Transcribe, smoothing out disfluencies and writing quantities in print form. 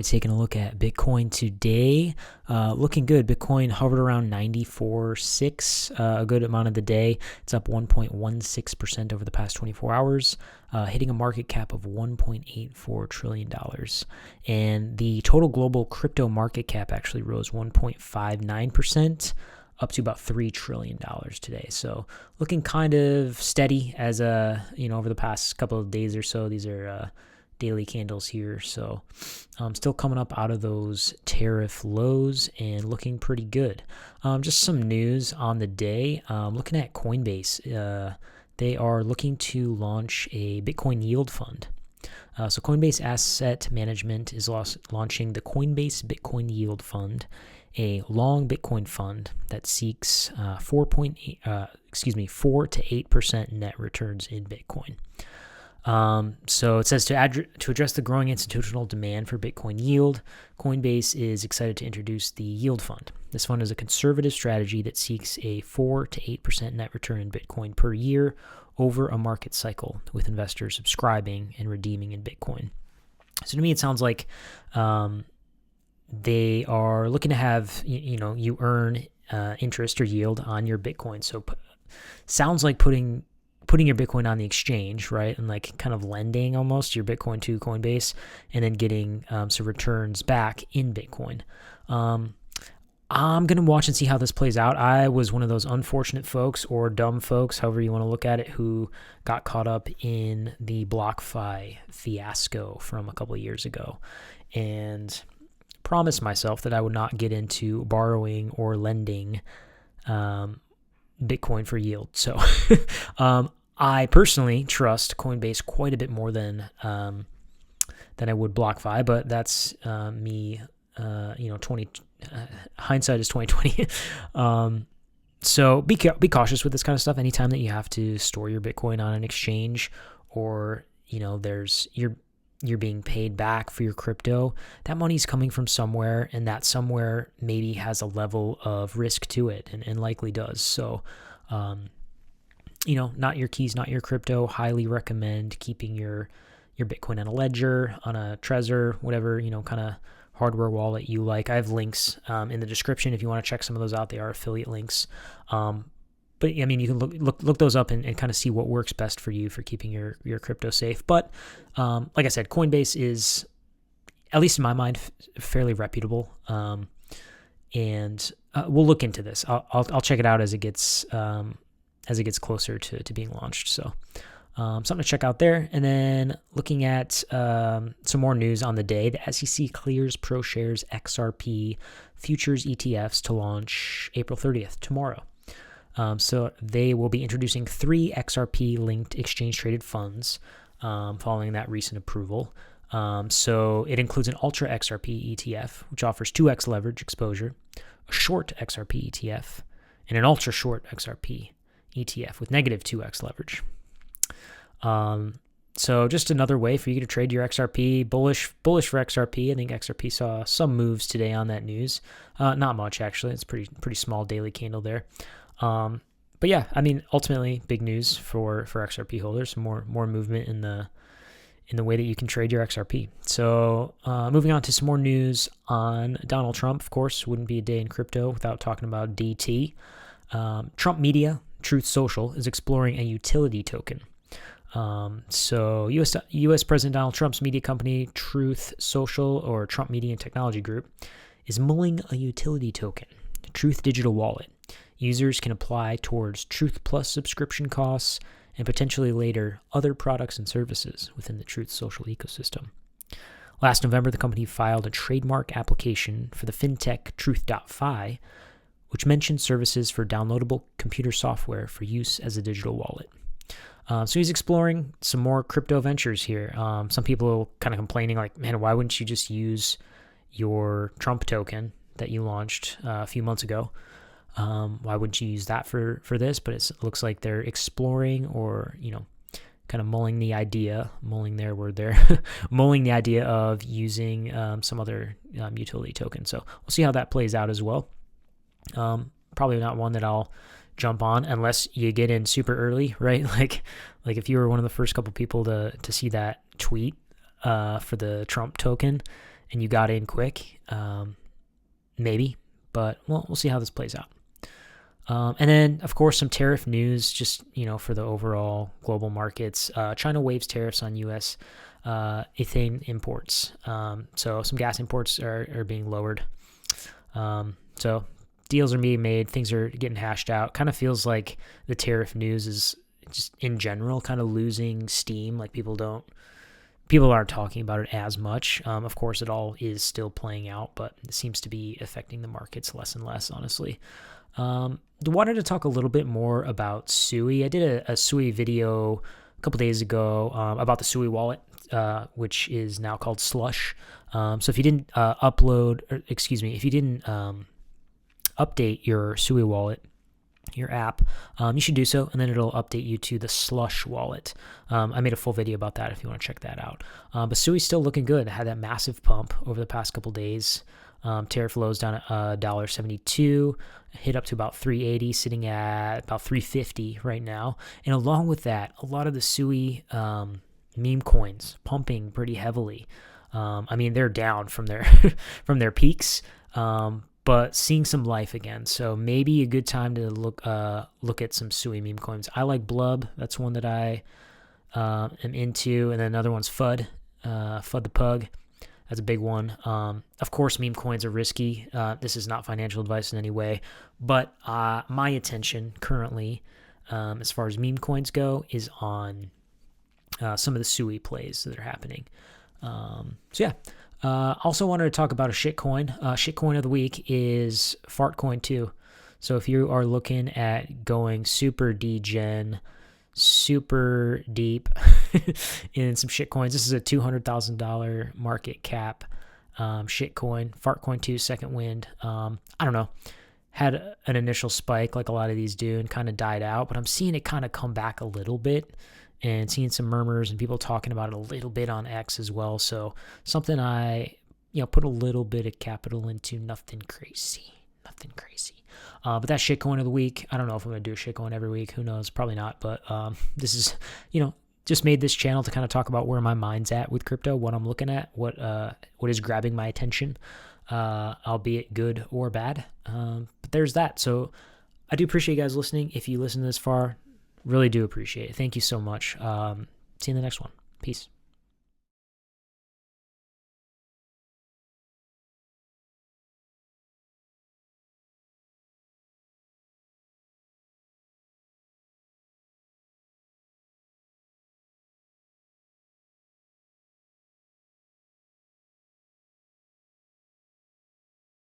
Taking a look at Bitcoin today, looking good. Bitcoin hovered around 94.6 a good amount of the day. It's up 1.16% over the past 24 hours, hitting a market cap of $1.84 trillion. And the total global crypto market cap actually rose 1.59%. Up to about $3 trillion today. So looking kind of steady as over the past couple of days or so. These are daily candles here. So still coming up out of those tariff lows and looking pretty good. Just some news on the day. Looking at Coinbase, they are looking to launch a Bitcoin yield fund. So Coinbase Asset Management is launching the Coinbase Bitcoin Yield Fund, a long Bitcoin fund that seeks 4 to 8% net returns in Bitcoin. So it says to address the growing institutional demand for Bitcoin yield, Coinbase is excited to introduce the Yield Fund. This fund is a conservative strategy that seeks a 4 to 8% net return in Bitcoin per year over a market cycle, with investors subscribing and redeeming in Bitcoin. So to me, it sounds like they are looking to have you earn interest or yield on your Bitcoin. So sounds like putting your Bitcoin on the exchange, right? And like kind of lending almost your Bitcoin to Coinbase and then getting some returns back in Bitcoin. I'm going to watch and see how this plays out. I was one of those unfortunate folks or dumb folks, however you want to look at it, who got caught up in the BlockFi fiasco from a couple of years ago and promised myself that I would not get into borrowing or lending Bitcoin for yield. So I personally trust Coinbase quite a bit more than I would BlockFi, but that's me. Hindsight is 2020. So be cautious with this kind of stuff. Anytime that you have to store your Bitcoin on an exchange, or you're being paid back for your crypto, that money's coming from somewhere, and that somewhere maybe has a level of risk to it, and likely does. So, not your keys, not your crypto. Highly recommend keeping your Bitcoin on a ledger, on a Trezor, whatever, kind of hardware wallet you like. I have links in the description if you want to check some of those out. They are affiliate links. But I mean, you can look those up and kind of see what works best for you for keeping your crypto safe. But like I said, Coinbase is, at least in my mind, fairly reputable. And we'll look into this. I'll check it out as it gets closer to being launched. So something to check out there. And then looking at some more news on the day, the SEC clears ProShares XRP futures ETFs to launch April 30th, tomorrow. So they will be introducing 3 XRP-linked exchange-traded funds following that recent approval. So it includes an Ultra XRP ETF, which offers 2x leverage exposure, a Short XRP ETF, and an Ultra Short XRP ETF with negative 2x leverage. So just another way for you to trade your XRP. Bullish for XRP. I think XRP saw some moves today on that news. Not much, actually. It's pretty small daily candle there. But yeah, I mean, ultimately big news for XRP holders, more movement in the way that you can trade your XRP. So, moving on to some more news on Donald Trump. Of course, wouldn't be a day in crypto without talking about DT. Trump Media, Truth Social, is exploring a utility token. So U.S. President Donald Trump's media company, Truth Social, or Trump Media and Technology Group, is mulling a utility token, Truth Digital Wallet. Users can apply towards Truth Plus subscription costs and potentially later other products and services within the Truth Social ecosystem. Last November, the company filed a trademark application for the fintech Truth.fi, which mentioned services for downloadable computer software for use as a digital wallet. So he's exploring some more crypto ventures here. Some people kind of complaining like, man, why wouldn't you just use your Trump token that you launched a few months ago? Why wouldn't you use that for this? But it looks like they're exploring or, kind of mulling the idea of using some other utility token. So we'll see how that plays out as well. Probably not one that I'll jump on unless you get in super early, right? Like if you were one of the first couple people to see that tweet for the Trump token and you got in quick, maybe, but we'll see how this plays out. And then, of course, some tariff news, just, for the overall global markets. China waives tariffs on U.S. Ethane imports. So some gas imports are being lowered. So deals are being made. Things are getting hashed out. Kind of feels like the tariff news is just in general kind of losing steam. Like people aren't talking about it as much. Of course, it all is still playing out, but it seems to be affecting the markets less and less, honestly. Wanted to talk a little bit more about SUI. I did a SUI video a couple days ago about the SUI wallet, which is now called Slush. So if you didn't if you didn't update your SUI wallet, your app, you should do so, and then it'll update you to the Slush wallet. I made a full video about that if you want to check that out. But SUI's still looking good. It had that massive pump over the past couple days. Tariff lows down at $1.72, hit up to about $3.80, sitting at about $3.50 right now. And along with that, a lot of the SUI meme coins pumping pretty heavily. I mean, they're down from their from their peaks, but seeing some life again. So maybe a good time to look at some SUI meme coins. I like Blub. That's one that I am into, and then another one's FUD, FUD the Pug. That's a big one. Of course, meme coins are risky. This is not financial advice in any way, but my attention currently, as far as meme coins go, is on some of the SUI plays that are happening. Also wanted to talk about a shitcoin. Shitcoin of the week is Fartcoin 2. So if you are looking at going super degen, super deep in some shitcoins, this is a $200,000 market cap shitcoin. Fartcoin 2 second wind. I don't know. Had an initial spike like a lot of these do and kind of died out, but I'm seeing it kind of come back a little bit and seeing some murmurs and people talking about it a little bit on X as well. So something I, put a little bit of capital into. Nothing crazy. But that shitcoin of the week, I don't know if I'm going to do a shitcoin every week. Who knows? Probably not. But this is, just made this channel to kind of talk about where my mind's at with crypto, what I'm looking at, what is grabbing my attention, albeit good or bad. But there's that. So I do appreciate you guys listening. If you listen this far, really do appreciate it. Thank you so much. See you in the next one. Peace.